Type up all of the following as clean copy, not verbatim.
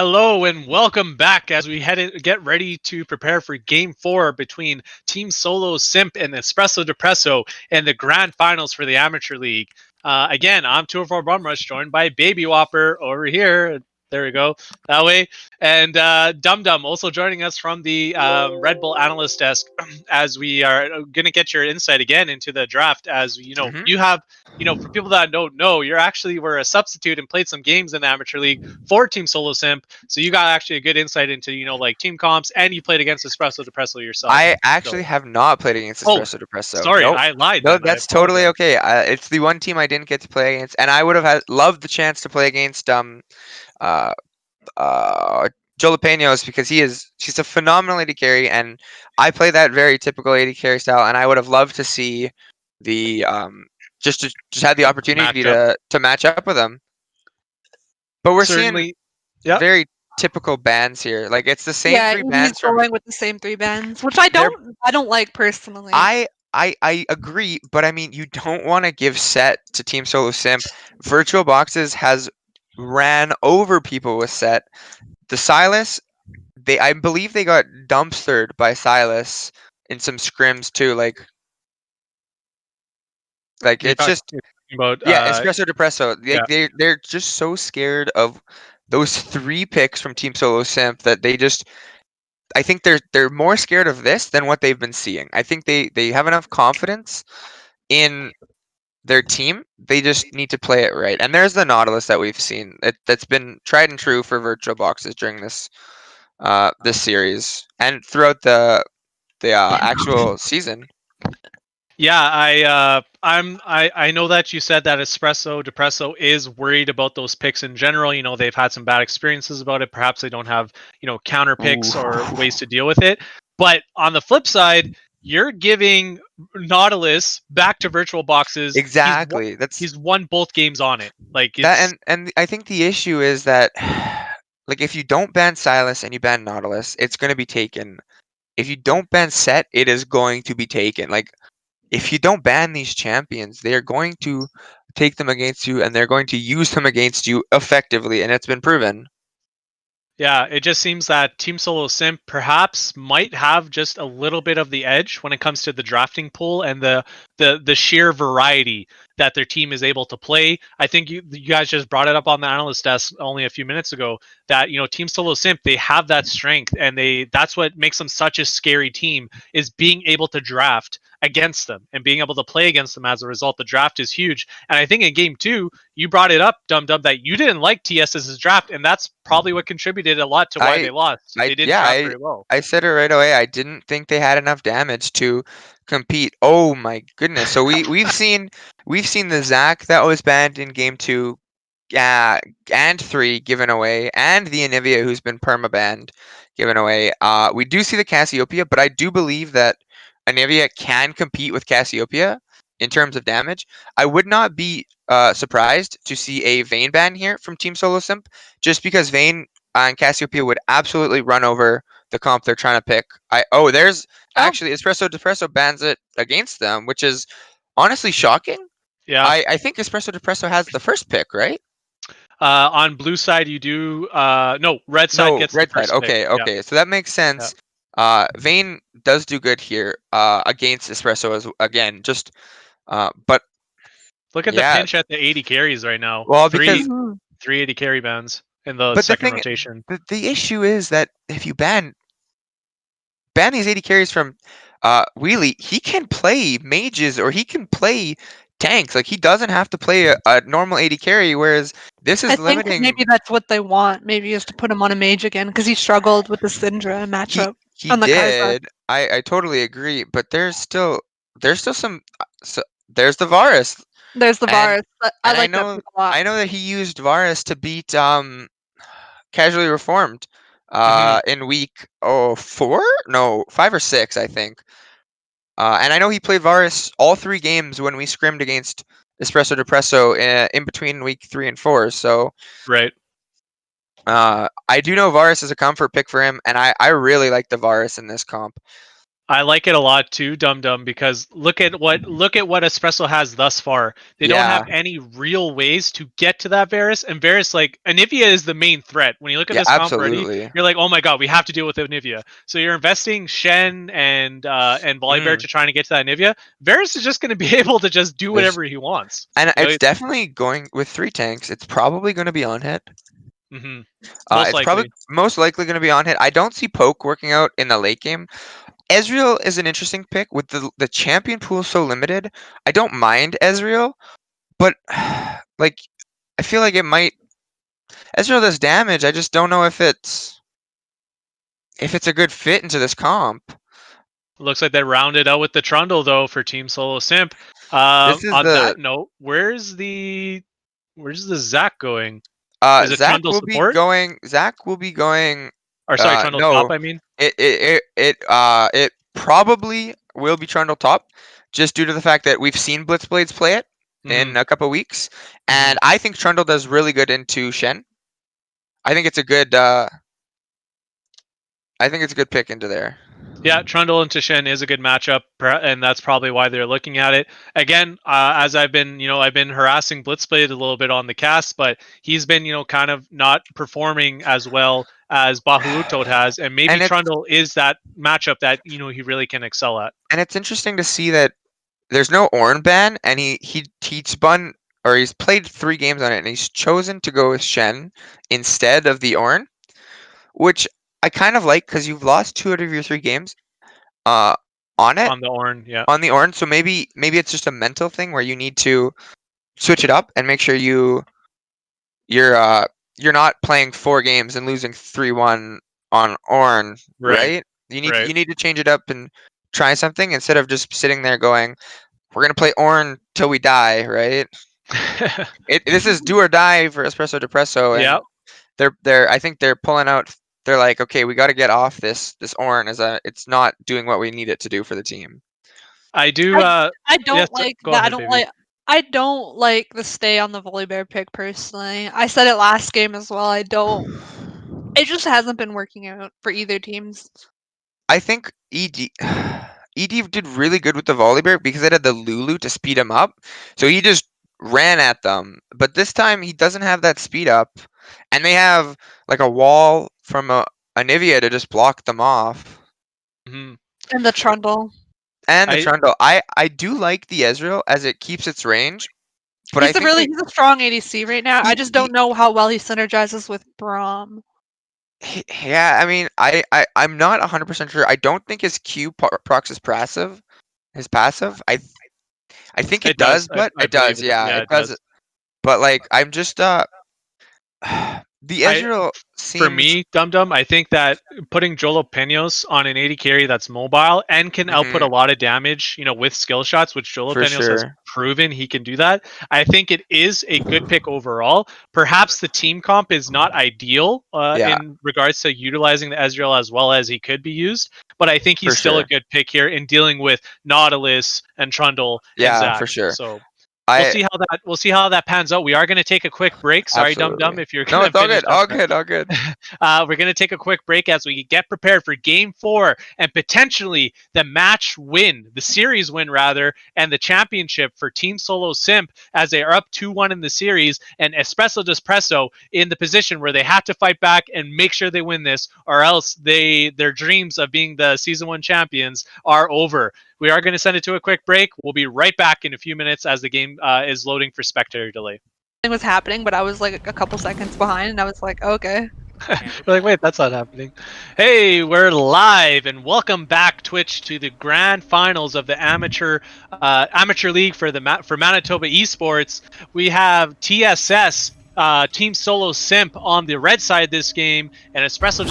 Hello and welcome back as we get ready to prepare for Game 4 between Team Solo Simp and Espresso Depresso in the grand finals for the Amateur League. Again, I'm 204 Bumrush, joined by Baby Whopper over here. There we go, that way. And Dum Dum also joining us from the Red Bull analyst desk as we are going to get your insight again into the draft. As you have, for people that don't know, you're actually were a substitute and played some games in the Amateur League for Team Solo Simp. So you got actually a good insight into, like team comps, and you played against Espresso Depresso yourself. I actually So, have not played against Espresso Depresso. sorry, Nope. I lied. No, Then. that's I totally apologize. okay. It's the one team I didn't get to play against, and I would have loved the chance to play against uh Jalapenos because she's a phenomenal AD carry, and I play that very typical AD carry style, and I would have loved to see the just had the opportunity Matchup. to match up with them. But we're seeing Certainly. Yeah. very typical bands here. Like it's the same Yeah, three he's bands from going with the same 3 bands, which I they're don't like personally. I agree, but I mean, you don't want to give set to Team Solo Simp. Virtual Boxes has ran over people with set. The Silas, I believe they got dumpstered by Silas in some scrims too. Like You're it's talking just about yeah, Espresso Depresso. yeah. They're just so scared of those 3 picks from Team Solo Simp that I think they're more scared of this than what they've been seeing. I think they have enough confidence in their team. They just need to play it right. And there's the Nautilus that we've seen. That's been tried and true for virtual boxes during this series and throughout the actual season. Yeah, I know that you said that Espresso Depresso is worried about those picks in general. They've had some bad experiences about it. Perhaps they don't have, counter picks or Ooh. ways to deal with it. But on the flip side, you're giving Nautilus back to virtual boxes. Exactly. He's won both games on it. Like That it's and I think the issue is that like if you don't ban Silas and you ban Nautilus, it's going to be taken. If you don't ban Set, it is going to be taken. Like if you don't ban these champions, they are going to take them against you and they're going to use them against you effectively, and it's been proven. Yeah, it just seems that Team Solo Simp perhaps might have just a little bit of the edge when it comes to the drafting pool and the sheer variety that their team is able to play. I think you guys just brought it up on the analyst desk only a few minutes ago that Team Solo Simp, they have that strength, and that's what makes them such a scary team, is being able to draft against them and being able to play against them. As a result, the draft is huge. And I think in game 2 you brought it up, Dum Dum, that you didn't like TSS's draft, and that's probably what contributed a lot to why I they lost. I They didn't yeah, draft very well. I said it right away. I didn't think they had enough damage to compete. Oh my goodness. So we've seen the Zac that was banned in game 2, and 3 given away, and the Anivia who's been perma-banned given away. We do see the Cassiopeia, but I do believe that Anivia can compete with Cassiopeia in terms of damage. I would not be surprised to see a Vayne ban here from Team Solo Simp, just because Vayne and Cassiopeia would absolutely run over the comp they're trying to pick. There's Oh, actually Espresso Depresso bans it against them, which is honestly shocking. Yeah. I think Espresso Depresso has the first pick, right? On blue side, you do. No, red side No, gets the red side. first pick. Okay, Yeah. okay. So that makes Yeah. sense. Vayne does do good here against Espresso as again. But Look at the yeah. pinch at the 80 carries right now. Well, Three because mhm. 380 carry bans in the but the second thing, rotation. the issue is that if you ban these 80 carries from Wheelie, he can play mages or he can play tanks. Like he doesn't have to play a normal 80 carry, whereas this I is think limiting. maybe that's what they want. Maybe is to put him on a mage again because he struggled with the Syndra He matchup he on the Kai'Sa. did. I totally agree, but there's still some. So, there's the Varus, There's the and Varus. I and like that pick a lot. I know that he used Varus to beat Casually Reformed Hmm. in week 4, no 5 or 6 I think. And I know he played Varus all 3 games when we scrimmed against Espresso Depresso in between week 3 and 4. So Right. I do know Varus is a comfort pick for him, and I really like the Varus in this comp. I like it a lot too, Dum Dum, because look at what Espresso has thus far. They don't Yeah, have any real ways to get to that Varus, and Varus, like, Anivia is the main threat. When you look at yeah, this comp already, absolutely. you're like, oh my god, we have to deal with Anivia. So you're investing Shen and Volibear Mm. to trying to get to that Anivia. Varus is just going to be able to just do There's whatever he wants. and You know, it's definitely going with 3 tanks. It's probably going to be on hit. mhm. Most It's probably likely. most likely going to be on hit. I don't see poke working out in the late game. Ezreal is an interesting pick with the champion pool so limited. I don't mind Ezreal, but like I feel like it might Ezreal does damage. I just don't know if it's a good fit into this comp. Looks like they rounded out with the Trundle though for Team Solo Simp. This is On the that note, where's the Zach going? Is it Trundle support? Zach will be going Or sorry, Trundle top, no. I mean. It probably will be Trundle top just due to the fact that we've seen Blitzblades play it Hmm. in a couple weeks, Hmm. and I think Trundle does really good into Shen. I think it's a good pick into there. Yeah, Trundle and Tishin is a good matchup, and that's probably why they're looking at it. Again, as I've been harassing Blitzblade a little bit on the cast, but he's been, kind of not performing as well as Bahamut has, and maybe And it's Trundle is that matchup that, he really can excel at. and it's interesting to see that there's no Ornn ban, and he spun or he's played 3 games on it, and he's chosen to go with Shen instead of the Ornn, which I kind of like because you've lost 2 out of your 3 games uh, on it On the Orn, yeah. on the Ornn. So maybe it's just a mental thing where you need to switch it up and make sure you're you're not playing 4 games and losing 3-1 on Ornn, Right, right? You need right. you need to change it up and try something instead of just sitting there going, we're gonna play Ornn till we die, right? This is do or die for Espresso Depresso, Yeah, and they're I think they're pulling out. They're like, okay, we got to get off this Ornn as it's not doing what we need it to do for the team. I do. I Yes, don't like go that. ahead, baby. I don't like the stay on the Volibear pick personally. I said it last game as well. I don't. It just hasn't been working out for either teams. I think ED did really good with the Volibear because it had the Lulu to speed him up, so he just ran at them. But this time he doesn't have that speed up, and they have like a wall from a Anivia to just block them off. Hmm. And the Trundle. And the I Trundle. I do like the Ezreal as it keeps its range, but I think He's a strong ADC right now. I just he don't know how well he synergizes with Braum. yeah, I mean, I'm not 100% sure. I don't think his Q procs his passive. His passive. I think it It does. does, but I it does. believe it. Yeah, Yeah, it it does. does. But like, I'm just the I Ezreal For seems. me, Dum Dum, I think that putting Jalapenos on an 80 carry that's mobile and can output a Mhm, lot of damage, with skill shots, which for Jalapenos has sure. proven he can do that. I think it is a good pick overall. Perhaps the team comp is not ideal Yeah, in regards to utilizing the Ezreal as well as he could be used, but I think for he's still a sure. good pick here in dealing with Nautilus and Trundle and Yeah, Zac. for sure. So I we'll see how that pans out. We are going to take a quick break. Sorry, Dum absolutely. Dum, if you're No, going to it's all finish good. up All that. good. All good. We're going to take a quick break as we get prepared for game 4 and potentially the match win, the series win rather, and the championship for Team Solo Simp as they are up 2-1 in the series, and Espresso Despresso in the position where they have to fight back and make sure they win this, or else their dreams of being the season 1 champions are over. We are going to send it to a quick break. We'll be right back in a few minutes as the game is loading for spectator delay. Thing was happening, but I was like a couple seconds behind, and I was like, okay. You're like, wait, that's not happening. Hey, we're live, and welcome back, Twitch, to the grand finals of the amateur league for for Manitoba Esports. We have TSS, Team Solo Simp, on the red side this game, and Espresso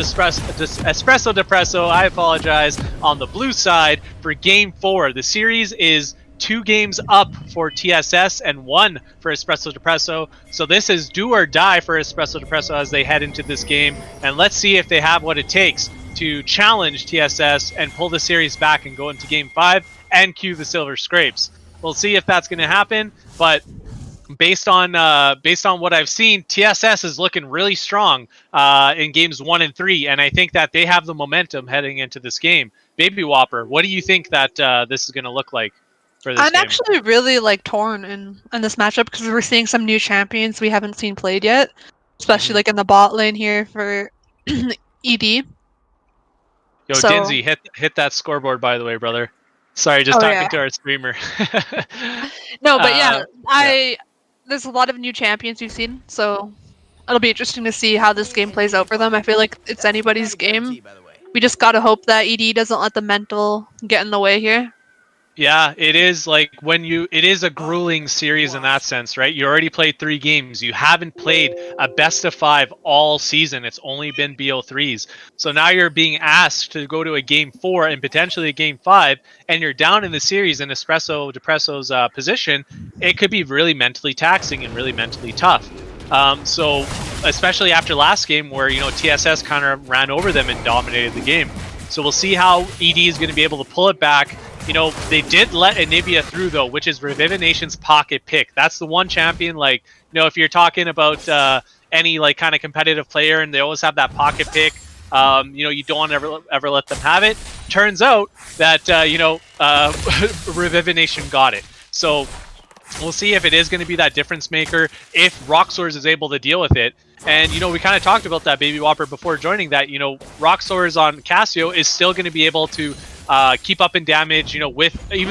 Depresso, I apologize, on the blue side for Game 4. The series is 2 games up for TSS and 1 for Espresso Depresso. So this is do or die for Espresso Depresso as they head into this game. And let's see if they have what it takes to challenge TSS and pull the series back and go into game 5 and cue the Silver Scrapes. We'll see if that's going to happen, but based on what I've seen, TSS is looking really strong in games 1 and 3, and I think that they have the momentum heading into this game. Baby Whopper, what do you think that this is going to look like for this I'm game? actually really like torn in this matchup because we're seeing some new champions we haven't seen played yet, especially like in the bot lane here for ED. Yo, So, Dinzy, hit that scoreboard, by the way, brother. Sorry, just oh talking yeah, to our streamer. no, but yeah, Yeah. there's a lot of new champions we've seen, so it'll be interesting to see how this game plays out for them. I feel like it's anybody's game. We just gotta hope that ED doesn't let the mental get in the way here. Yeah, it is like it is a grueling series in that sense, right? You already played 3 games. You haven't played a best of 5 all season. It's only been BO3s. So now you're being asked to go to a game 4 and potentially a game 5, and you're down in the series in Depresso's position. It could be really mentally taxing and really mentally tough. So especially after last game where, TSS kind of ran over them and dominated the game. So we'll see how ED is going to be able to pull it back. They did let Anivia through, though, which is Revivenation's pocket pick. That's the one champion, if you're talking about any, kind of competitive player, and they always have that pocket pick, you don't want to ever let them have it. Turns out that, Revivenation got it. So we'll see if it is going to be that difference maker, if Roxors is able to deal with it. And, we kind of talked about that, Baby Whopper, before joining that, Roxors on Cassio is still going to be able to keep up in damage, even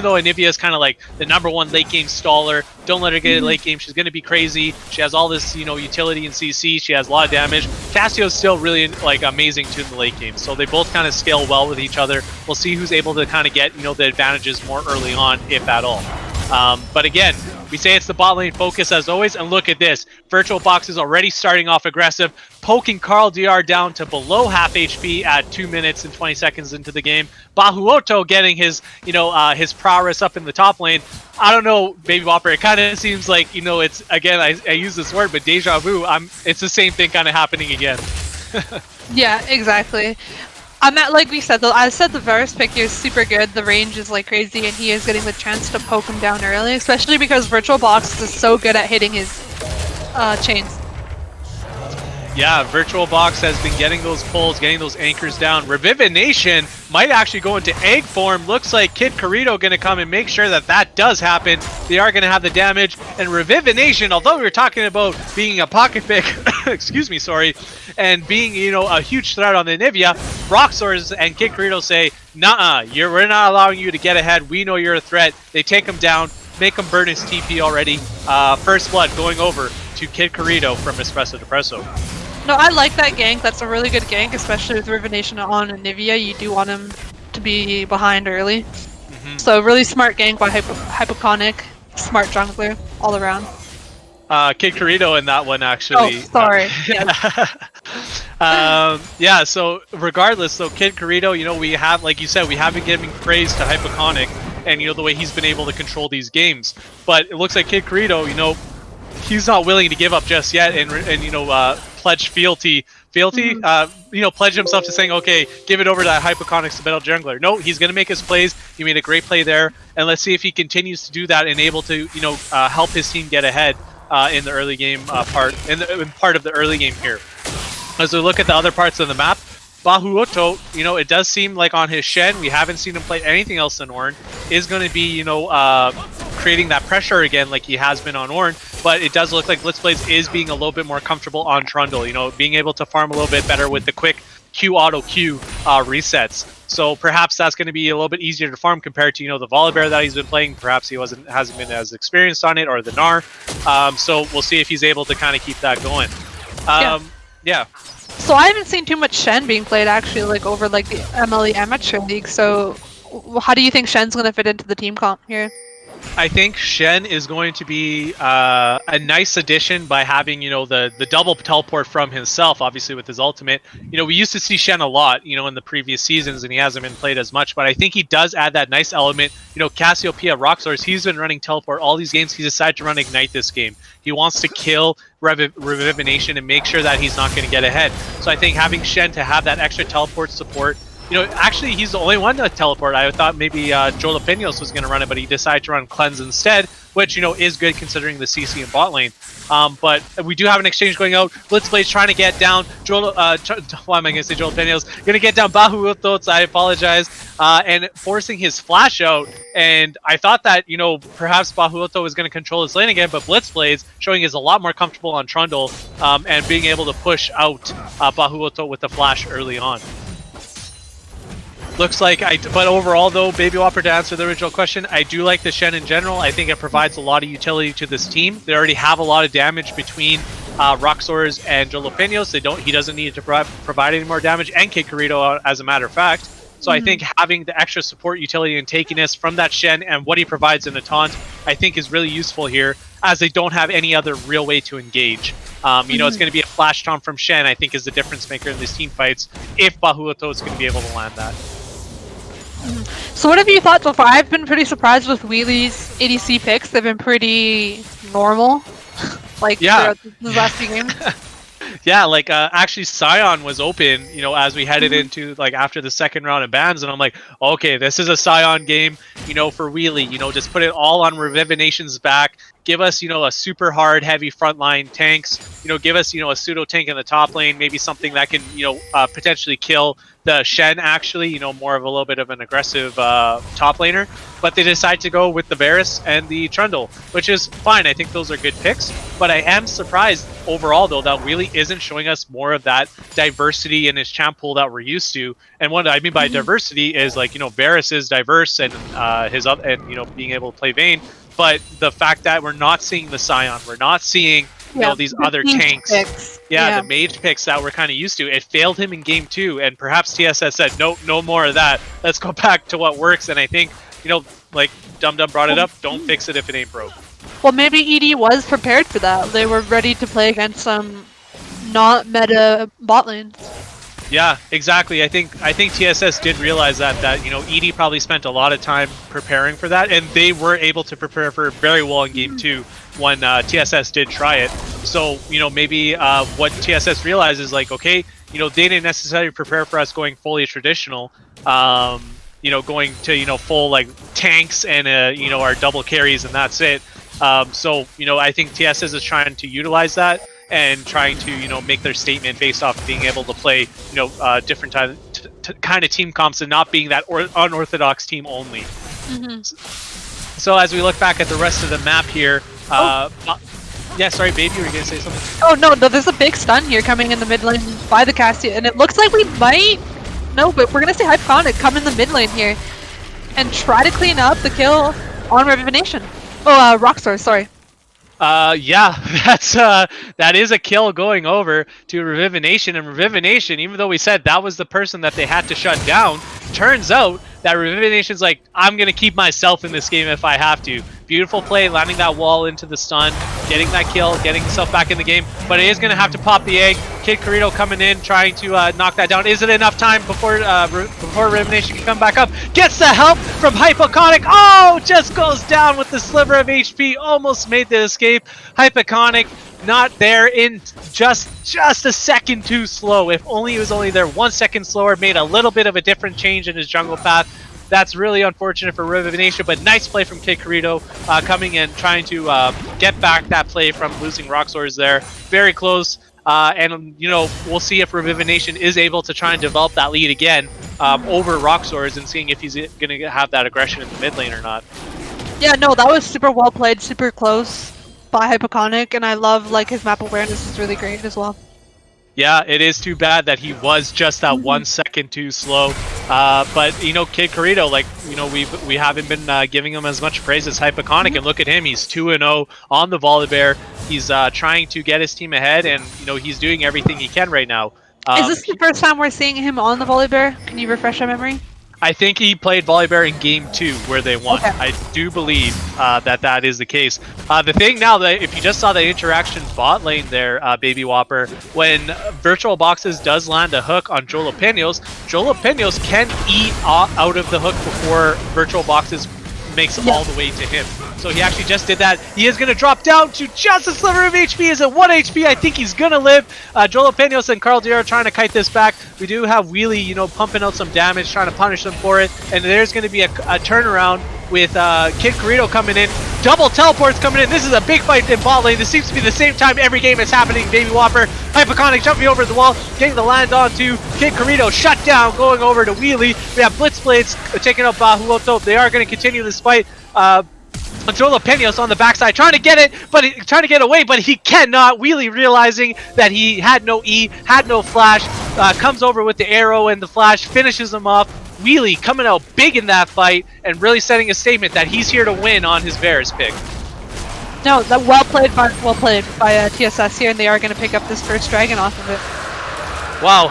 though Anivia is kind of like the #1 late game staller. Don't let her get a late game. She's going to be crazy. She has all this, utility in CC. She has a lot of damage. Cassio's still really, amazing too in the late game. So they both kind of scale well with each other. We'll see who's able to kind of get, the advantages more early on, if at all. But again, we say it's the bot lane focus as always, and look at this. Virtual Box is already starting off aggressive, poking Carl DR down to below half HP at 2 minutes and 20 seconds into the game. Bahuoto getting his, his prowess up in the top lane. I don't know, Baby Whopper, it kind of seems like, it's, again, I use this word, but deja vu, it's the same thing kind of happening again. Yeah, exactly. Like we said, I said the Varus pick here is super good. The range is like crazy, and he is getting the chance to poke him down early, especially because Virtual Box is so good at hitting his chains. Yeah, Virtual Box has been getting those pulls, getting those anchors down. Revivenation might actually go into egg form. Looks like Kid Corito going to come and make sure that does happen. They are going to have the damage. And Revivenation, although we were talking about being a pocket pick, excuse me, sorry, and being, a huge threat on the Anivia, Roxors and Kid Corito say, nah, we're not allowing you to get ahead. We know you're a threat. They take him down, make him burn his TP already. First blood going over to Kid Corito from Espresso Depresso. No, I like that gank. That's a really good gank, especially with Revivenation on Anivia. You do want him to be behind early. So really smart gank by Hypoconic, smart jungler all around. Kid Corito in that one, actually. Oh, sorry. Yeah, so regardless, so Kid Corito, we have, like you said, we have been giving praise to Hypoconic and, the way he's been able to control these games. But it looks like Kid Corito, he's not willing to give up just yet and pledge fealty, pledge himself to saying, okay, give it over to that Hypoconics, the middle jungler. No, he's going to make his plays. He made a great play there, and let's see if he continues to do that and able to, help his team get ahead in the early game in part of the early game here. As we look at the other parts of the map, Bahuoto, it does seem like on his Shen, we haven't seen him play anything else than Ornn, is going to be, creating that pressure again like he has been on Ornn, but it does look like Blitzblaze is being a little bit more comfortable on Trundle, being able to farm a little bit better with the quick Q-auto-Q resets. So perhaps that's going to be a little bit easier to farm compared to, the Volibear that he's been playing. Perhaps he hasn't been as experienced on it, or the Gnar. So we'll see if he's able to kind of keep that going. Yeah. So I haven't seen too much Shen being played actually, over the MLE Amateur League. So how do you think Shen's going to fit into the team comp here? I think Shen is going to be a nice addition by having, the double teleport from himself, obviously with his ultimate. We used to see Shen a lot, in the previous seasons, and he hasn't been played as much, but I think he does add that nice element. Cassiopeia, Roxors, he's been running teleport all these games. He decided to run Ignite this game. He wants to kill Revivenation and make sure that he's not going to get ahead. So I think having Shen to have that extra teleport support, actually he's the only one to teleport. I thought maybe Jalapenos was going to run it, but he decided to run Cleanse instead, which, is good considering the CC and bot lane. But we do have an exchange going out. Blitzblade's trying to get down. Why am I going to say Jalapenos? Going to get down Bahuotos, I apologize, and forcing his flash out. And I thought that, perhaps Bahuoto was going to control his lane again, but Blitzblade's showing is a lot more comfortable on Trundle and being able to push out Bahuoto with the flash early on. Looks like but overall though, Baby Whopper, to answer the original question, I do like the Shen in general. I think it provides a lot of utility to this team. They already have a lot of damage between Roxors and Jalapenos. He doesn't need to provide any more damage, and Kid Corito, as a matter of fact. So I think having the extra support utility and tankiness from that Shen and what he provides in the taunt, I think is really useful here, as they don't have any other real way to engage. It's going to be a flash taunt from Shen, I think, is the difference maker in these team fights, if Bahuoto is going to be able to land that. So what have you thought so far? I've been pretty surprised with Wheelie's ADC picks. They've been pretty normal, throughout the last few games. Yeah, actually Scion was open, as we headed into after the second round of bans, and I'm like, okay, this is a Scion game, for Wheelie, just put it all on Revivination's back. Give us, a super hard, heavy frontline tanks. Give us, a pseudo tank in the top lane, maybe something that can, potentially kill the Shen. Actually, more of a little bit of an aggressive top laner. But they decide to go with the Varus and the Trundle, which is fine. I think those are good picks. But I am surprised overall, though, that really isn't showing us more of that diversity in his champ pool that we're used to. And what I mean by diversity is Varus is diverse and being able to play Vayne. But the fact that we're not seeing the Scion, we're not seeing these other tanks. The mage picks that we're kind of used to. It failed him in game 2, and perhaps TSS said, no more of that. Let's go back to what works. And I think, Dum Dum brought it up, don't fix it if it ain't broke. Well, maybe ED was prepared for that. They were ready to play against some not meta bot lanes. Yeah, exactly. I think TSS did realize that ED probably spent a lot of time preparing for that, and they were able to prepare for it very well in game 2 when TSS did try it. So maybe what TSS realized is okay, they didn't necessarily prepare for us going fully traditional, going to full tanks and our double carries, and that's it. So I think TSS is trying to utilize that and trying to make their statement based off being able to play different kind of team comps and not being that unorthodox team only. So as we look back at the rest of the map here, yeah, sorry, Baby, were you gonna say something? Oh no, there's a big stun here coming in the mid lane by the Cassia, and it looks like we might but we're gonna see Hyponic come in the mid lane here and try to clean up the kill on Revivination. Oh, Rockstar, sorry. Yeah, that is a kill going over to Revivination, and Revivination, even though we said that was the person that they had to shut down, turns out that Revivination's like, I'm gonna keep myself in this game if I have to. Beautiful play, landing that wall into the stun, getting that kill, getting himself back in the game, but it is gonna have to pop the egg. Kid Corito coming in, trying to knock that down. Is it enough time before Revivination can come back up? Gets the help from Hypoconic. Oh, just goes down with the sliver of HP. Almost made the escape. Hypoconic not there in just a second too slow. If only he was only there 1 second slower, made a little bit of a different change in his jungle path. That's really unfortunate for Revivination, but nice play from Kid Corito coming in, trying to get back that play from losing Roxors there. Very close. And, we'll see if Revivination is able to try and develop that lead again over Roxors, and seeing if he's going to have that aggression in the mid lane or not. Yeah, no, that was super well played, super close by Hypoconic, and I love his map awareness is really great as well. Yeah, it is too bad that he was just that 1 second too slow. But Kid Corito, we haven't been giving him as much praise as Hypoconic, and look at him, he's 2-0 on the Volibear. He's trying to get his team ahead, and he's doing everything he can right now. Is this the first time we're seeing him on the Volibear? Can you refresh our memory? I think he played Volibear in game 2 where they won. Okay. I do believe that is the case. The thing now, that if you just saw the interaction bot lane there, Baby Whopper, when Virtual Boxes does land a hook on Jalapenos can eat out of the hook before Virtual Boxes makes it all the way to him. So he actually just did that. He is going to drop down to just a sliver of HP. Is at 1 HP. I think he's going to live. Joel Peños and Carl Dier trying to kite this back. We do have Wheelie, you know, pumping out some damage, trying to punish them for it. And there's going to be a turnaround with Kid Corrido coming in. Double teleports coming in. This is a big fight in bot lane. This seems to be the same time every game is happening. Baby Whopper, Hypoconic jumping over the wall, getting the land onto Kid Corrido. Shut down, going over to Wheelie. We have Blitzblades taking up Bahuoto. They are going to continue this fight. Joel Peños on the backside trying to get it, but trying to get away, but he cannot. Wheelie realizing that he had no E, had no flash, comes over with the arrow and the flash, finishes him off. Wheelie coming out big in that fight and really setting a statement that he's here to win on his Varus pick. No, that well played by TSS here, and they are going to pick up this first dragon off of it. Wow,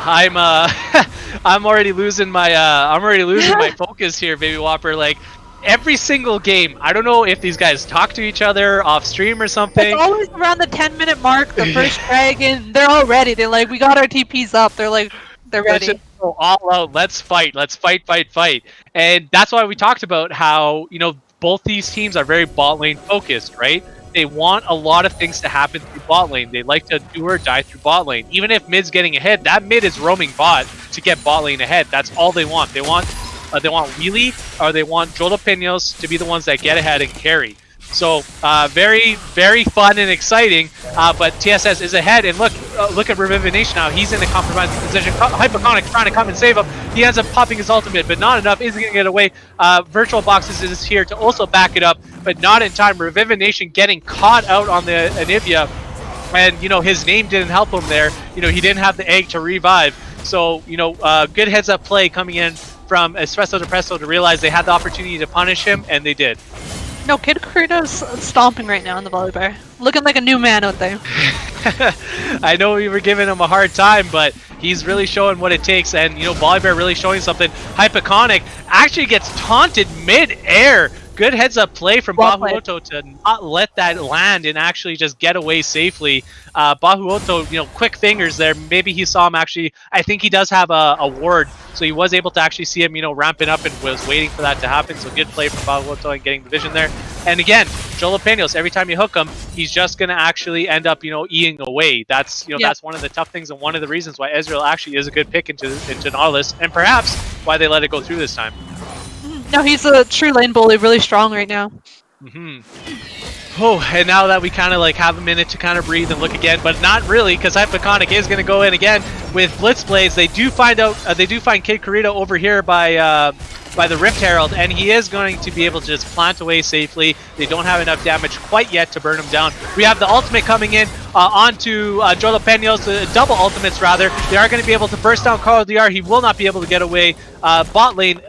I'm already losing my my focus here, Baby Whopper. Like, every single game, I don't know if these guys talk to each other off stream or something. It's always around the 10-minute mark, the first dragon. They're all ready. They're like, we got our TPs up. They're like, they're ready. Let's just go all out. Let's fight. Let's fight. And that's why we talked about how, you know, both these teams are very bot lane focused, right? They want a lot of things to happen through bot lane. They like to do or die through bot lane. Even if mid's getting ahead, that mid is roaming bot to get bot lane ahead. That's all they want. They want Wheelie, or they want Joel Peños to be the ones that get ahead and carry. So very, very fun and exciting. But TSS is ahead, and look at Revivination now. He's in a compromising position. Hypoconic trying to come and save him. He ends up popping his ultimate, but not enough. Isn't going to get away. Virtual Boxes is here to also back it up, but not in time. Revivination getting caught out on the Anivia, and you know his name didn't help him there. You know he didn't have the egg to revive. So you know good heads up play coming in from Espresso Depresso to realize they had the opportunity to punish him, and they did. No, Kid Corrido's stomping right now in the volley bar. Looking like a new man out there. I know we were giving him a hard time, but he's really showing what it takes, and you know, Volley Bear really showing something. Hypoconic actually gets taunted mid-air. Good heads-up play from Bahuoto to not let that land and actually just get away safely. Bahuoto, you know, quick fingers there. Maybe he saw him actually. I think he does have a ward, so he was able to actually see him, you know, ramping up and was waiting for that to happen. So good play from Bahuoto and getting the vision there. And again, Joel Peños, every time you hook him, he's just going to actually end up, you know, eating away. That's, you know, that's one of the tough things and one of the reasons why Ezreal actually is a good pick into Nautilus, and perhaps why they let it go through this time. No, he's a true lane bully, really strong right now. Oh, and now that we kind of like have a minute to kind of breathe and look again, but not really, because Hypoconic is going to go in again with Blitzblades. They do find Kid Corrido over here by the Rift Herald, and he is going to be able to just plant away safely. They don't have enough damage quite yet to burn him down. We have the ultimate coming in onto Joel Peños, double ultimates rather. They are going to be able to burst down Carl Dr. He will not be able to get away. Bot lane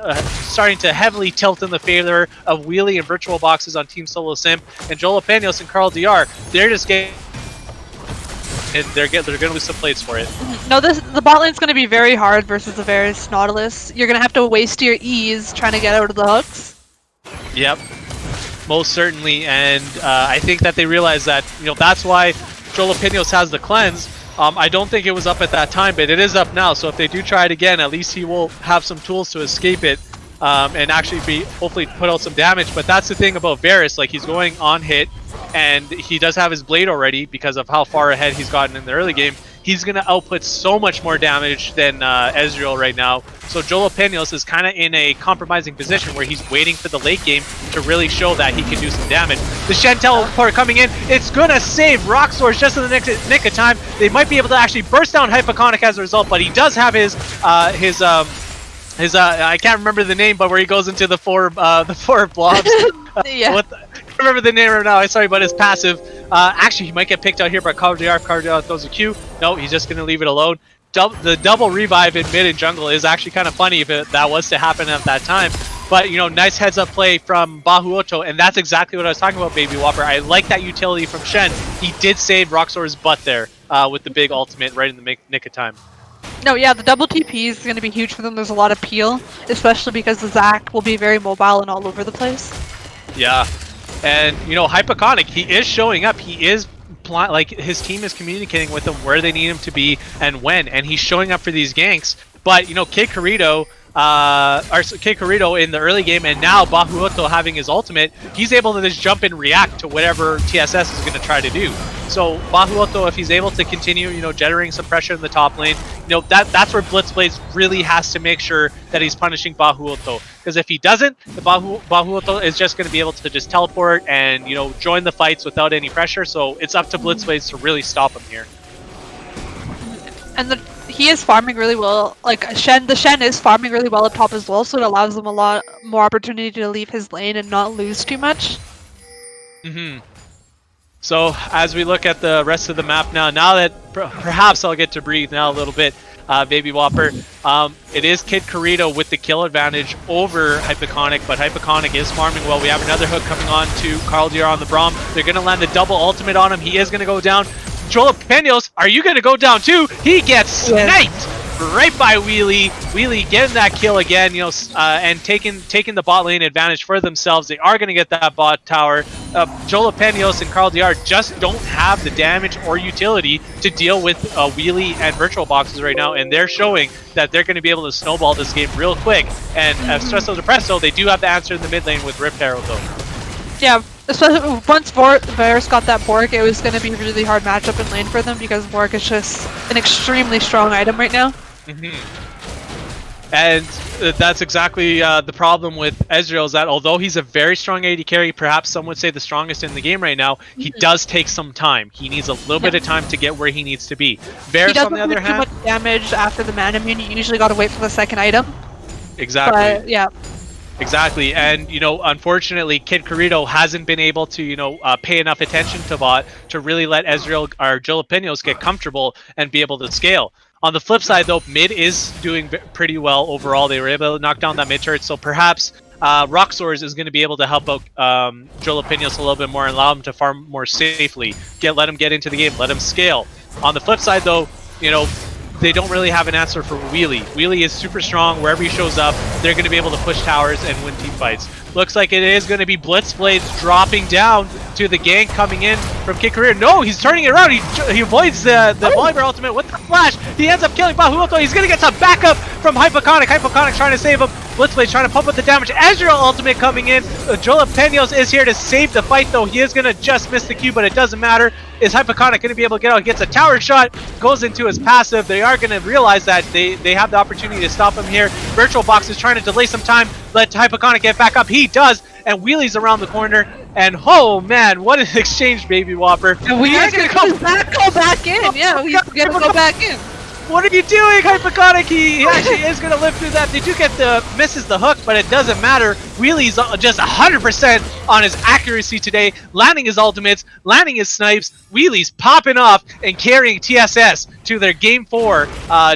starting to heavily tilt in the favor of Wheelie and Virtual Boxes on Team Solo Simp, and Joel Peños and Carl Dr. They're just getting... And they're going to lose some plates for it. No, the bot lane's going to be very hard versus the Varus Nautilus. You're going to have to waste your E's trying to get out of the hooks. Yep, most certainly. And I think that they realize that, you know, that's why Joel Peños has the cleanse. I don't think it was up at that time, but it is up now. So if they do try it again, at least he will have some tools to escape it and actually hopefully put out some damage. But that's the thing about Varus, like he's going on hit, and he does have his blade already because of how far ahead he's gotten in the early game. He's going to output so much more damage than Ezreal right now. So Joel Peños is kind of in a compromising position where he's waiting for the late game to really show that he can do some damage. The Shen teleport coming in. It's going to save Roxors just in the nick of time. They might be able to actually burst down Hypoconic as a result, but he does have his I can't remember the name, but where he goes into the four blobs. Yeah. I don't remember the name right now. I'm sorry, but his passive. Actually, he might get picked out here by Carl Dr. Carl Dr. throws a Q. No, he's just going to leave it alone. The double revive in mid and jungle is actually kind of funny if that was to happen at that time. But, you know, nice heads-up play from Bahuoto, and that's exactly what I was talking about, Baby Whopper. I like that utility from Shen. He did save Roxor's butt there with the big ultimate right in the nick of time. No, yeah, the double TP is going to be huge for them. There's a lot of peel, especially because the Zac will be very mobile and all over the place. Yeah, and, you know, Hypoconic, he is showing up. He is, like, his team is communicating with him where they need him to be and when, and he's showing up for these ganks. But, you know, Kid Corrido, Kid Corrido in the early game, and now Bahuoto having his ultimate, he's able to just jump and react to whatever TSS is going to try to do. So Bahuoto, if he's able to continue, generating some pressure in the top lane, that's where Blitzblades really has to make sure that he's punishing Bahuoto. Because if he doesn't, the Bahuoto is just going to be able to just teleport and, join the fights without any pressure. So it's up to Blitzblades to really stop him here. And he is farming really well. Like the Shen is farming really well up top as well, so it allows him a lot more opportunity to leave his lane and not lose too much. So as we look at the rest of the map now that perhaps I'll get to breathe now a little bit, Baby Whopper, it is Kid Corrido with the kill advantage over Hypoconic, but Hypoconic is farming well. We have another hook coming on to Carl Dier on the Braum. They're going to land the double ultimate on him. He is going to go down. Jalapenos, are you going to go down too? He gets sniped right by Wheelie. Wheelie getting that kill again, and taking the bot lane advantage for themselves. They are going to get that bot tower. Jalapenos and Carl Dier just don't have the damage or utility to deal with Wheelie and virtual boxes right now, and they're showing that they're going to be able to snowball this game real quick. And Espresso Depresso, they do have the answer in the mid lane with Rift Arrow though. Yeah, especially once Varus got that Bork, it was going to be a really hard matchup in lane for them because Bork is just an extremely strong item right now. And that's exactly the problem with Ezreal, is that although he's a very strong AD carry, perhaps some would say the strongest in the game right now, he does take some time. He needs a little bit of time to get where he needs to be. Varus, on the other hand, too much damage after the mana immune. You usually got to wait for the second item. Exactly. But, yeah. Exactly, and unfortunately, Kid Corrido hasn't been able to pay enough attention to bot to really let Ezreal or Jalapenos get comfortable and be able to scale. On the flip side, though, mid is doing pretty well overall. They were able to knock down that mid turret, so perhaps Roxors is going to be able to help out Jalapenos a little bit more and allow him to farm more safely. Let him get into the game, let him scale. On the flip side, though, they don't really have an answer for Wheelie. Wheelie is super strong. Wherever he shows up, they're going to be able to push towers and win team fights. Looks like it is going to be Blitzblades dropping down to the gank coming in from Kid Corrido. No, he's turning it around. He avoids the Volibear ultimate with the flash. He ends up killing Bahuoto. He's going to get some backup from Hypoconic. Hypoconic trying to save him. Blitzblade trying to pump up the damage. Ezreal ultimate coming in. Jalapenos is here to save the fight, though. He is going to just miss the Q, but it doesn't matter. Is Hypoconic going to be able to get out? He gets a tower shot, goes into his passive. They are going to realize that they have the opportunity to stop him here. Virtual Box is trying to delay some time. Let Hypoconic get back up. He does, and Wheelie's around the corner. And oh man, what an exchange, Baby Whopper. And we are going to go back in. Yeah, he's going to go back in. What are you doing, Hypoconic? He actually is going to live through that. They do get misses the hook, but it doesn't matter. Wheelie's just 100% on his accuracy today, landing his ultimates, landing his snipes. Wheelie's popping off and carrying TSS to their Game 4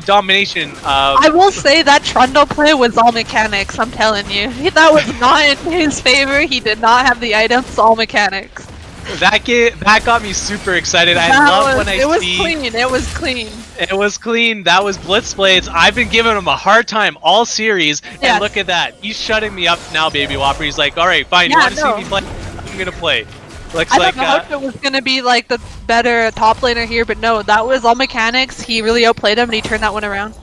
domination. I will say that Trundle play was all mechanics, I'm telling you. That was not in his favor. He did not have the items, all mechanics. That got me super excited. I love when I see... It was clean. It was clean. It was clean. That was Blitzblades. I've been giving him a hard time all series, and look at that. He's shutting me up now, Baby Whopper. He's like, all right, fine. You want to see me play? I'm going to play. Looks I like don't know if it was going to be like the better top laner here, but no, that was all mechanics. He really outplayed him, and he turned that one around.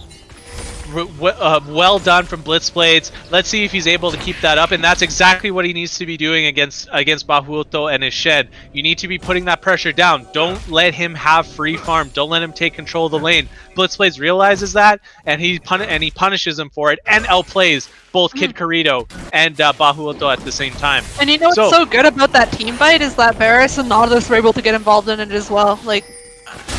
Well done from Blitzblades. Let's see if he's able to keep that up, and that's exactly what he needs to be doing against Bahuoto and his Shed. You need to be putting that pressure down. Don't let him have free farm. Don't let him take control of the lane. Blitzblades realizes that, and he punishes him for it, and outplays both Kid Corrido and Bahuoto at the same time. And you know what's so good about that team fight is that Varus and Nautilus were able to get involved in it as well.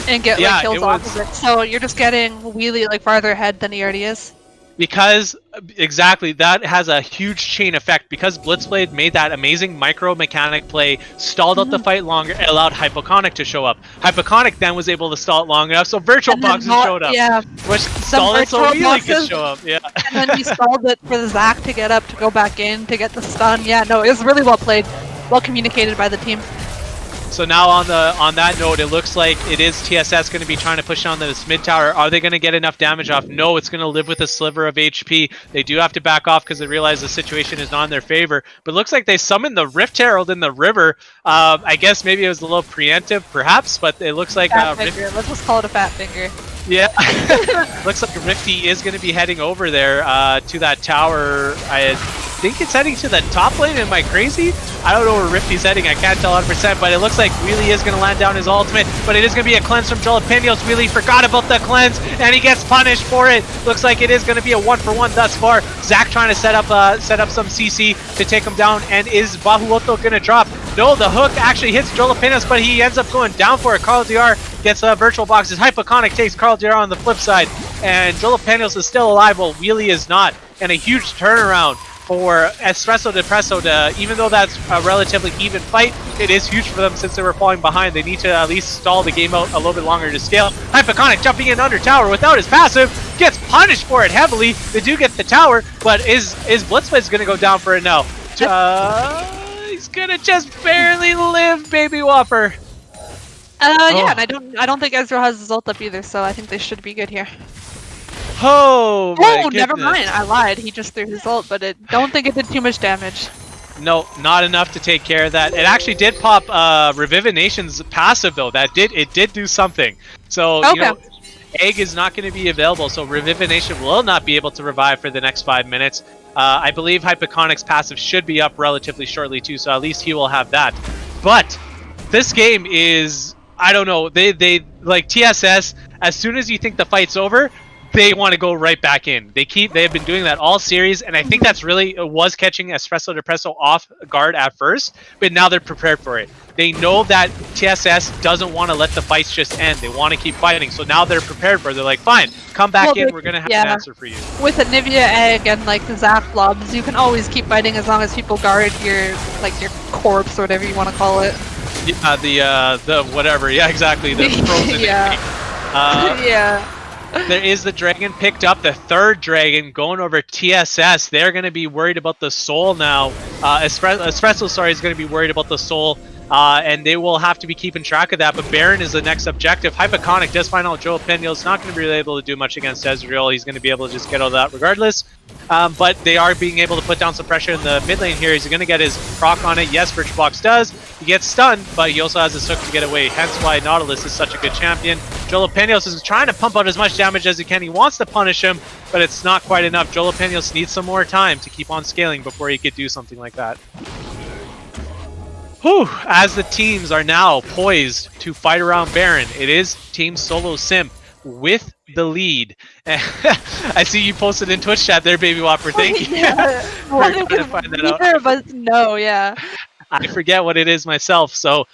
And get kills off of it. So you're just getting Wheelie farther ahead than he already is. Because, exactly, that has a huge chain effect. Because Blitzblade made that amazing micro mechanic play, stalled out the fight longer, and allowed Hypoconic to show up. Hypoconic then was able to stall it long enough, so Virtual Boxes showed up. Yeah. Which stalled it so Wheelie could show up. Yeah. And then he stalled it for the Zac to get up, to go back in, to get the stun. Yeah, no, it was really well played. Well communicated by the team. So now on that note, it looks like it is TSS going to be trying to push on this mid tower. Are they going to get enough damage off? No, it's going to live with a sliver of HP. They do have to back off because they realize the situation is not in their favor. But it looks like they summoned the Rift Herald in the river. I guess maybe it was a little preemptive, perhaps, but it looks like... Let's just call it a fat finger. Yeah. Looks like Rifty is going to be heading over there to that tower. I think it's heading to the top lane. Am I crazy? I don't know where Rifty's heading. I can't tell 100%, but it looks like Wheelie is going to land down his ultimate, but it is going to be a cleanse from Jalapenos. Wheelie forgot about the cleanse, and he gets punished for it. Looks like it is going to be a 1-for-1 thus far. Zach trying to set up some CC to take him down, and is Bahuoto going to drop? No, the hook actually hits Jalapenos, but he ends up going down for it. Carl DR gets virtual boxes. Hypoconic takes Carl DR on the flip side, and Jalapenos is still alive while Wheelie is not. And a huge turnaround for Espresso Depresso to, even though that's a relatively even fight, it is huge for them since they were falling behind. They need to at least stall the game out a little bit longer to scale. Hypoconic jumping in under tower without his passive, gets punished for it heavily. They do get the tower, but is Blitzblitz going to go down for it now? He's going to just barely live, Baby Whopper. Yeah, and I don't think Ezreal has his ult up either, so I think they should be good here. Oh, my never goodness. mind. I lied. He just threw his ult, but don't think it did too much damage. No, not enough to take care of that. It actually did pop Revivination's passive though. It did do something. So okay. You know, Egg is not going to be available, so Revivination will not be able to revive for the next 5 minutes. I believe Hypoconic's passive should be up relatively shortly too, so at least he will have that. But this game is, I don't know, they like TSS, as soon as you think the fight's over, they want to go right back in. They have been doing that all series, and I think that's really was catching Espresso Depresso off guard at first, but now they're prepared for it. They know that TSS doesn't want to let the fights just end. They want to keep fighting, so now they're prepared for it. They're like, fine, come back in. We're gonna have an answer for you. With a Nivea egg and like the Zap blobs, you can always keep fighting as long as people guard your corpse or whatever you want to call it. Yeah, the whatever. Yeah, exactly. The frozen. Yeah. There is the dragon picked up, the third dragon going over TSS. They're going to be worried about the soul now. Espresso, sorry, is going to be worried about the soul, and they will have to be keeping track of that. But Baron is the next objective. Hypoconic does find out Joe Penio's not going to be really able to do much against Ezreal. He's going to be able to just get all that regardless. But they are being able to put down some pressure in the mid lane here. He's going to get his proc on it. Yes, Virtual Box does. He gets stunned, but he also has his hook to get away. Hence why Nautilus is such a good champion. Jalapenos is trying to pump out as much damage as he can. He wants to punish him, but it's not quite enough. Jalapenos needs some more time to keep on scaling before he could do something like that. Whew, as the teams are now poised to fight around Baron, it is Team Solo Simp with the lead. I see you posted in Twitch chat there, Baby Whopper. Thank you. Yeah. for trying to find that out. But no, yeah. I forget what it is myself. So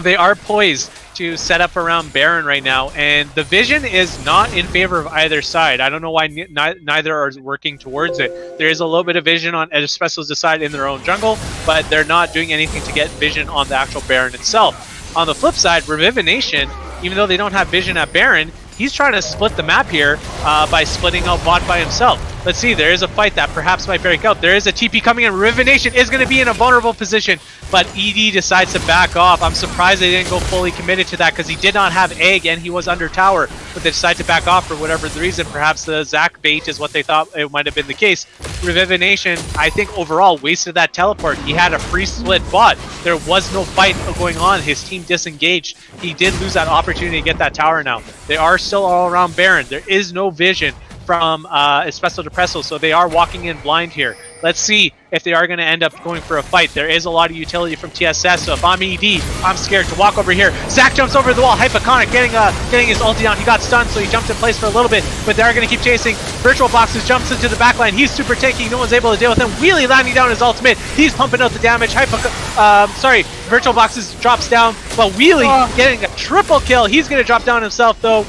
they are poised to set up around Baron right now, and the vision is not in favor of either side. I don't know why neither are working towards it. There is a little bit of vision on Espresso's side in their own jungle, but they're not doing anything to get vision on the actual Baron itself. On the flip side, Revivination, even though they don't have vision at Baron, he's trying to split the map here by splitting out bot by himself. Let's see, there is a fight that perhaps might break out. There is a TP coming in. Revivination is going to be in a vulnerable position, but ED decides to back off. I'm surprised they didn't go fully committed to that because he did not have egg and he was under tower, but they decided to back off for whatever the reason. Perhaps the Zac bait is what they thought it might have been the case. Revivination, I think overall wasted that teleport. He had a free split bot. There was no fight going on. His team disengaged. He did lose that opportunity to get that tower now. They are still all around Baron. There is no vision from Espresso Depresso, so they are walking in blind here. Let's see if they are going to end up going for a fight. There is a lot of utility from TSS, so if I'm ED, I'm scared to walk over here. Zach jumps over the wall. Hypoconic getting his ulti down. He got stunned, so he jumped in place for a little bit, but they are going to keep chasing. Virtual Boxes jumps into the backline. He's super tanky. No one's able to deal with him. Wheelie landing down his ultimate. He's pumping out the damage. Virtual Boxes drops down, but Wheelie getting a triple kill. He's going to drop down himself, though.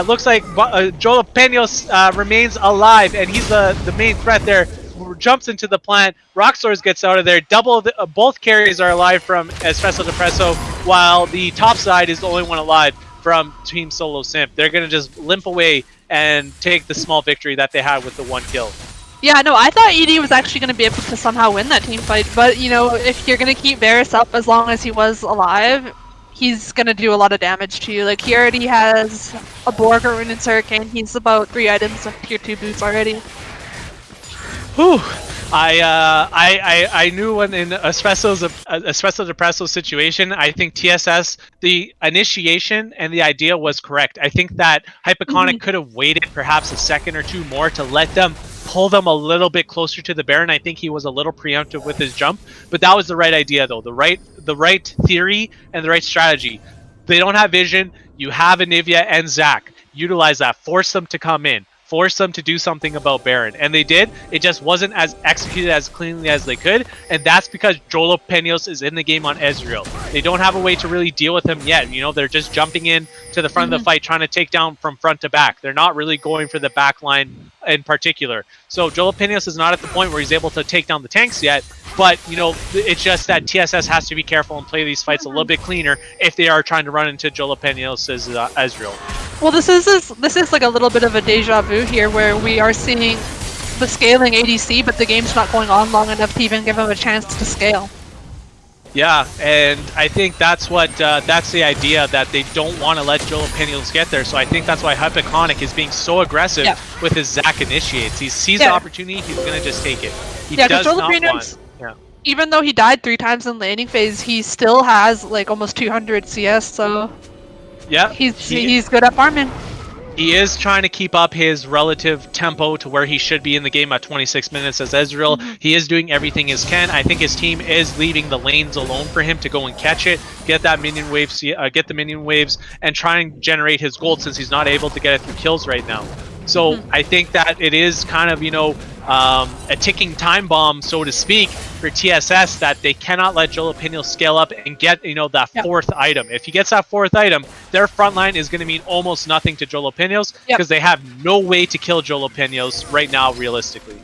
Looks like Jalapenos remains alive, and he's the main threat there. Jumps into the plant. Rockstars gets out of there. Both carries are alive from Espresso Depresso, while the top side is the only one alive from Team Solo Simp. They're going to just limp away and take the small victory that they had with the one kill. Yeah, no, I thought ED was actually going to be able to somehow win that team fight, but, you know, if you're going to keep Varus up as long as he was alive, he's going to do a lot of damage to you. Like, he already has a Borg, Rune, and Hurricane. He's about 3 items of tier 2 boots already. Whew. I knew when in Espresso Depresso situation, I think TSS, the initiation and the idea was correct. I think that Hypoconic could have waited perhaps a second or two more to let them pull them a little bit closer to the Baron. I think he was a little preemptive with his jump, but that was the right idea though. The right theory and the right strategy. They don't have vision. You have Anivia and Zach. Utilize that. Force them to come in. Force them to do something about Baron. And they did. It just wasn't as executed as cleanly as they could. And that's because Jolo Peños is in the game on Ezreal. They don't have a way to really deal with him yet. You know, they're just jumping in to the front of the fight, trying to take down from front to back. They're not really going for the back line in particular. So Jolo Peños is not at the point where he's able to take down the tanks yet. But, you know, it's just that TSS has to be careful and play these fights a little bit cleaner if they are trying to run into Jolo Peños' Ezreal. Well, this is like a little bit of a deja vu here, where we are seeing the scaling ADC, but the game's not going on long enough to even give him a chance to scale. Yeah, and I think that's what that's the idea, that they don't want to let Jolo Peños get there. So I think that's why Hypoconic is being so aggressive with his Zac initiates. He sees the opportunity, he's gonna just take it. He does not want. Even though he died 3 times in laning phase, he still has like almost 200 CS. So yeah, he's good at farming. He is trying to keep up his relative tempo to where he should be in the game at 26 minutes as Ezreal. He is doing everything he can. I think his team is leaving the lanes alone for him to go and catch it, get that minion wave, get the minion waves, and try and generate his gold, since he's not able to get it through kills right now. So I think that it is kind of, you know, a ticking time bomb, so to speak, for TSS, that they cannot let Jolo Peños scale up and get, you know, that fourth item. If he gets that fourth item, their front line is going to mean almost nothing to Jolo Peños, because they have no way to kill Jolo Peños right now, realistically.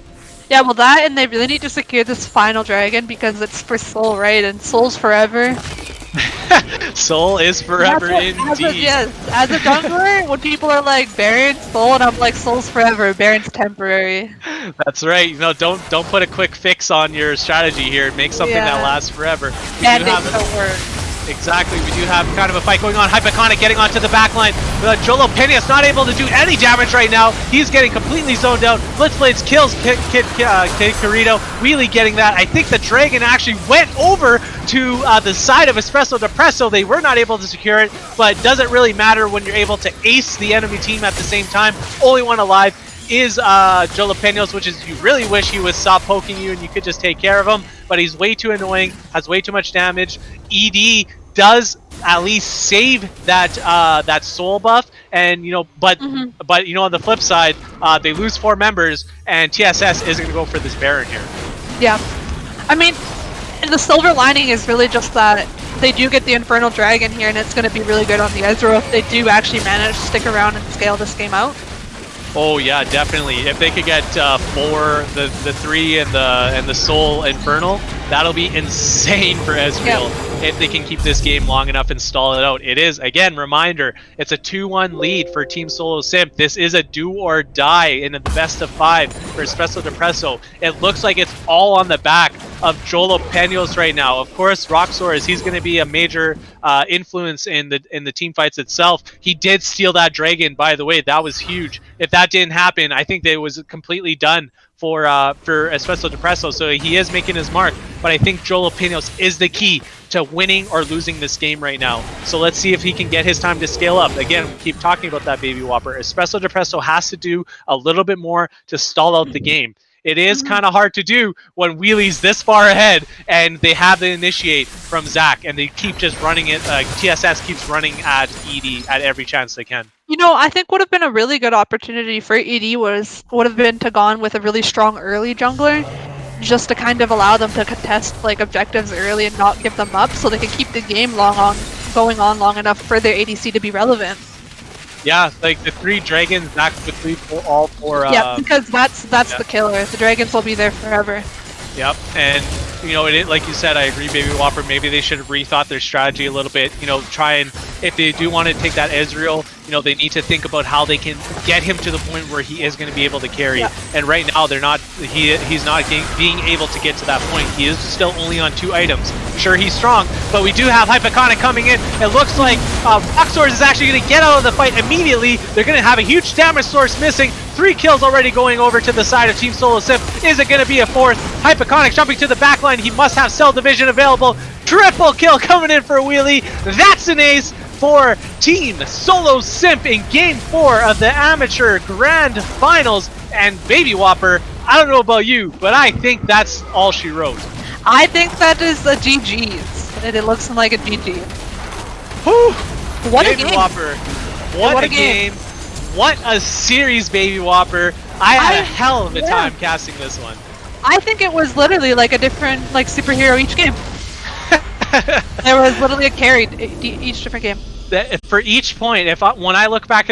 Yeah, well, that, and they really need to secure this final dragon, because it's for Soul, right? And Soul's forever. Soul is forever indeed. Yes, as a jungler, when people are like Baron, Soul, and I'm like, Soul's forever, Baron's temporary. That's right. You know, don't put a quick fix on your strategy here. Make something that lasts forever. And it don't work. Exactly, we do have kind of a fight going on. Hypoconic getting onto the back line. Jolo Peños not able to do any damage right now. He's getting completely zoned out. Blitzblades kills Kid Carito. Wheelie getting that. I think the Dragon actually went over to the side of Espresso Depresso. They were not able to secure it, but it doesn't really matter when you're able to ace the enemy team at the same time. Only one alive is Jolo Peños, which is, you really wish he would stop poking you and you could just take care of him, but he's way too annoying, has way too much damage. ED does at least save that that soul buff, and you know, but you know, on the flip side, they lose 4 members, and TSS isn't gonna go for this Baron here. Yeah, I mean, the silver lining is really just that they do get the Infernal Dragon here, and it's gonna be really good on the Ezreal if they do actually manage to stick around and scale this game out. Oh yeah, definitely. If they could get 4, the 3, and the Soul Infernal, that'll be insane for Ezreal. If they can keep this game long enough and stall it out. It is, again, reminder, it's a 2-1 lead for Team Solo Simp. This is a do or die in the best of 5 for Espresso Depresso. It looks like it's all on the back of Jolo Peños right now. Of course, Roxor, he's going to be a major influence in the team fights itself. He did steal that dragon, by the way. That was huge. If that didn't happen, I think that it was completely done for Espresso Depresso. So he is making his mark, but I think Jolo Peños is the key to winning or losing this game right now. So let's see if he can get his time to scale up. Again, we keep talking about that baby whopper. Espresso Depresso has to do a little bit more to stall out the game. It is kind of hard to do when Wheelie's this far ahead and they have the initiate from Zac, and they keep just running it. TSS keeps running at ED at every chance they can. You know, I think would have been a really good opportunity for ED would have been to gone with a really strong early jungler, just to kind of allow them to contest like objectives early and not give them up, so they can keep the game going on long enough for their ADC to be relevant. Yeah, like the 3 dragons, Zac with all 4. Yeah, because that's the killer. The dragons will be there forever. Yep, and you know, like you said, I agree, Baby Whopper. Maybe they should have rethought their strategy a little bit. You know, try and, if they do want to take that Ezreal, you know, they need to think about how they can get him to the point where he is going to be able to carry. Yeah. And right now, they're not. He's not being able to get to that point. He is still only on 2 items. Sure, he's strong, but we do have Hypoconic coming in. It looks like Roxor is actually going to get out of the fight immediately. They're going to have a huge damage source missing. 3 kills already going over to the side of Team Solo Simp. Is it going to be a 4th? Hypoconic jumping to the back line. He must have cell division available. Triple kill coming in for Wheelie. That's an ace for Team Solo Simp in Game 4 of the Amateur Grand Finals. And Baby Whopper, I don't know about you, but I think that's all she wrote. I think that is the GG's, and it looks like a GG. Whew. What Baby a game! Whopper. What a game. What a series, Baby Whopper. I had a hell of a time casting this one. I think it was literally like a different superhero each game. There was literally a carry each different game. For each point, when I look back at